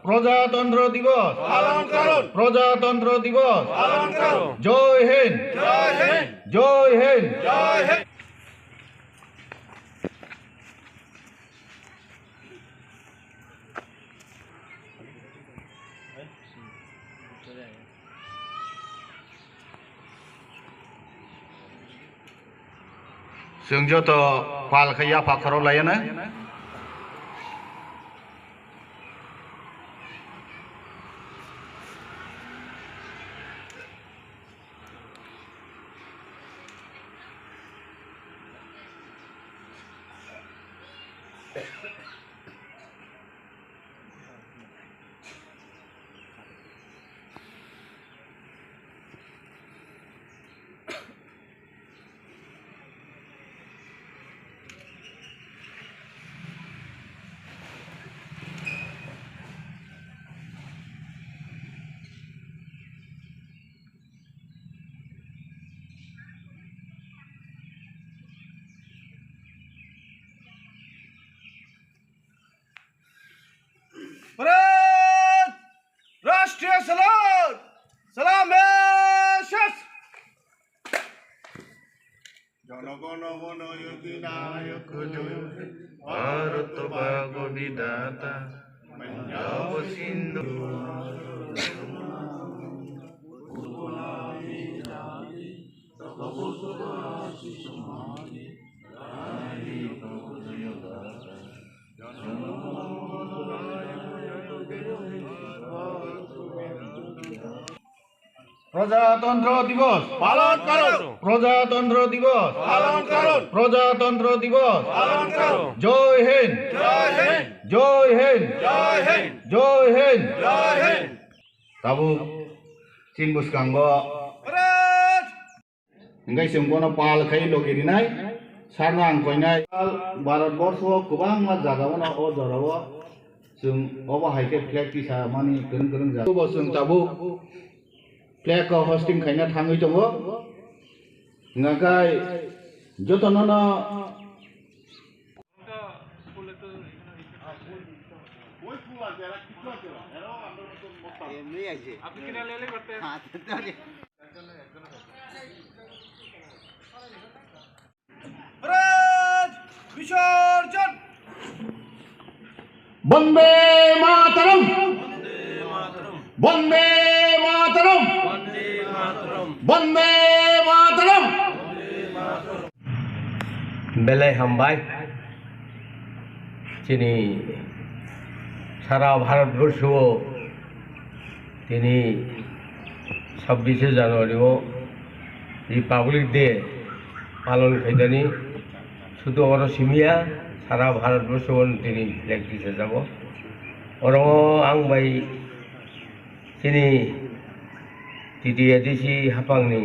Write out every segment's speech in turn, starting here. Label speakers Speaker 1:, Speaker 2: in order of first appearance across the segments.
Speaker 1: প্রজাতন্ত্র দিবস
Speaker 2: পালন করুন।
Speaker 1: প্রজাতন্ত্র দিবস
Speaker 2: পালন করুন।
Speaker 1: জয় হিন্দ
Speaker 2: জয় হিন্দ।
Speaker 1: জয় হিন্দ
Speaker 2: জয় হিন্দ।
Speaker 1: जों जत पालखै आफा खराव लायोना
Speaker 2: भारत राष्ट्रीय सलाम सलाम शेष
Speaker 1: জনগণ মন অধিনায়ক জয় ভারত ভাগ বিধাতা পঞ্জাব সিন্ধু প্রজাতন্ত্র দিবস
Speaker 2: পালন করুন।
Speaker 1: প্রজাতন্ত্র দিবস
Speaker 2: পালন করুন।
Speaker 1: প্রজাতন্ত্র দিবস
Speaker 2: পালন করুন।
Speaker 1: জয় হিন্দ
Speaker 2: জয় হিন্দ।
Speaker 1: জয় হিন্দ
Speaker 2: জয় হিন্দ।
Speaker 1: জয় হিন্দ
Speaker 2: জয় হিন্দ।
Speaker 1: তাবু চীন বুসকাंग
Speaker 2: भारत
Speaker 1: ओंखाय जों गनो पालखै लगिरिनाय सारना आंखयनाय भारतबर्षआव गोबां जागायावनो अ जराव जों अबा हाइके फ्लेग पिसा मानि गोरों गोरों जा जों ताबु फ्लेग हस्टिं खायना थाङै दङ ओंखाय जतननो
Speaker 2: भारत विसर्जन
Speaker 1: वंदे मातरम वंदे मातरम वंदे मातरम
Speaker 3: বেলায় হামবাই তিনি সারা ভারতবর্ষ তিনি 26শে জানুয়ারিও রিপাবলিক ডে পালন খাইদানি শুধু আমার সিমিয়া সারা ভারতবর্ষ তিনি ফ্লেগ দিতে যাব ওর আংবাই তিনি টিটি এডিসি হাফাংনি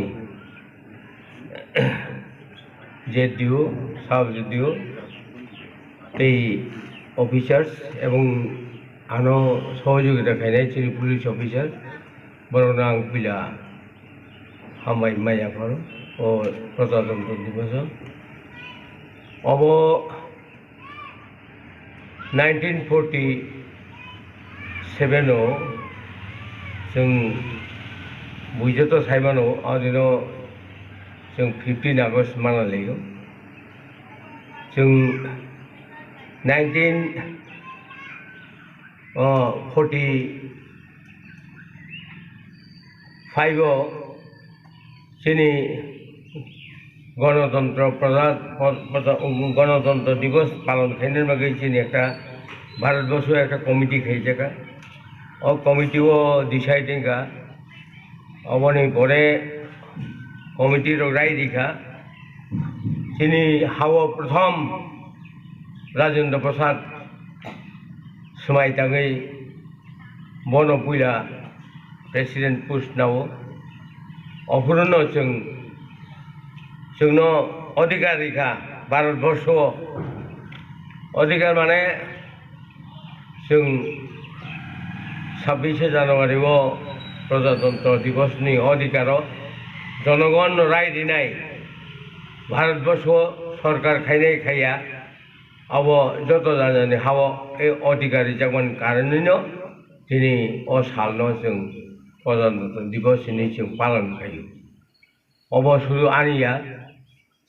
Speaker 3: জেডিও সাব জেডিও এই অফিসার্স এবং আনো সহযোগিতা খাইনাই চিনি পুলিশ অফিসার বরং আং পিলা হামবাই মাইয়াফর ও প্রজাতন্ত্র দিবস अब 1947 जों बुझत साइबानो आदिनो जों 15 आगस्ट माना लियो जों 1945 जोंनि गणतंत्र गणतंत्र दिवस पालन खाने बागे एक भारतवर्ष एक कमिटी खाई जगह और कमिटी डिसाइडिंग का अबनी परे कमिटी राय दिखा चीनी हाव प्रथम राजेंद्र प्रसाद समायताङै बनपुला प्रेसिडेंट पोस्ट नाव अफुरनो जोंनो अधिकार रेखा भारतवर्ष अधिकार माने जों 26शे जानुवारि प्रजातंत्र दिवसनि अधिकार जनगण राय दिनाय भारतवर्ष सरकार खायनाय खाया अब जत जानानै हाव ए अधिकारी जागोन कारणैनो दिनै अ सालनो जों प्रजातन्त्र दिवस हिनै जों पालन खालामो अब शुधु आनिया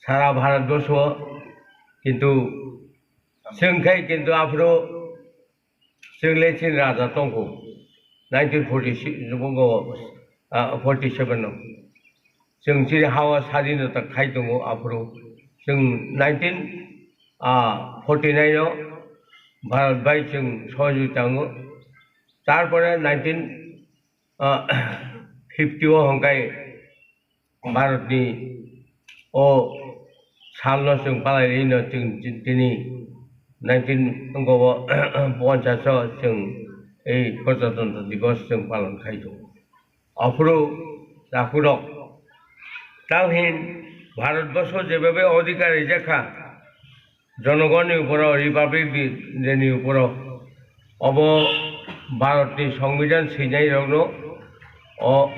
Speaker 3: सारा भारतवर्ष किन्तु जोंखाय किन्तु आफ्रो जोंलाय चिन राजा दंखौ 1947 जों जेरै हावा स्वाधीनता खाय दङ आफ्रो जों 1949 भारत बाय जों सहयोग थाङो तारपरे 1950 हंखाय भारतनि अ सालनो जों पालायनो जों दिनै 1950 जों এই প্রজাতন্ত্র দিবস जों पालन खालामो अफ्रो दाखुरक ताहिन भारतवर्ष जेभाবে अधिकारी रेखा জনগণের উপর রিপাবলিক ডেनि উপর अब भारतनि संविधान सैनायनो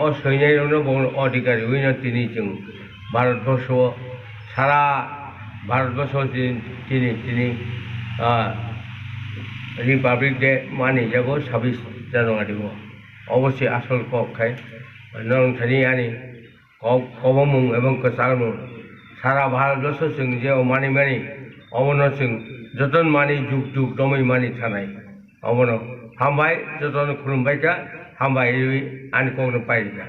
Speaker 3: असैनायनो अधिकारी हुइनो दिनै जों भारतवर्ष सारा भारतवर्ष दिनै रिपाब्लिक डे मानि जागो 26 जानुवारि अवश्य आसल कखाय नोंथांनि आनि कबमुं एवं कसारमुं सारा भारतवर्ष जों जे मानि अमनो जों जतन मानि जुग जुग दमै मानि थानाय अमनो हामबाय जतन खुलुमबायका हामबाय आनि कौनो पाइका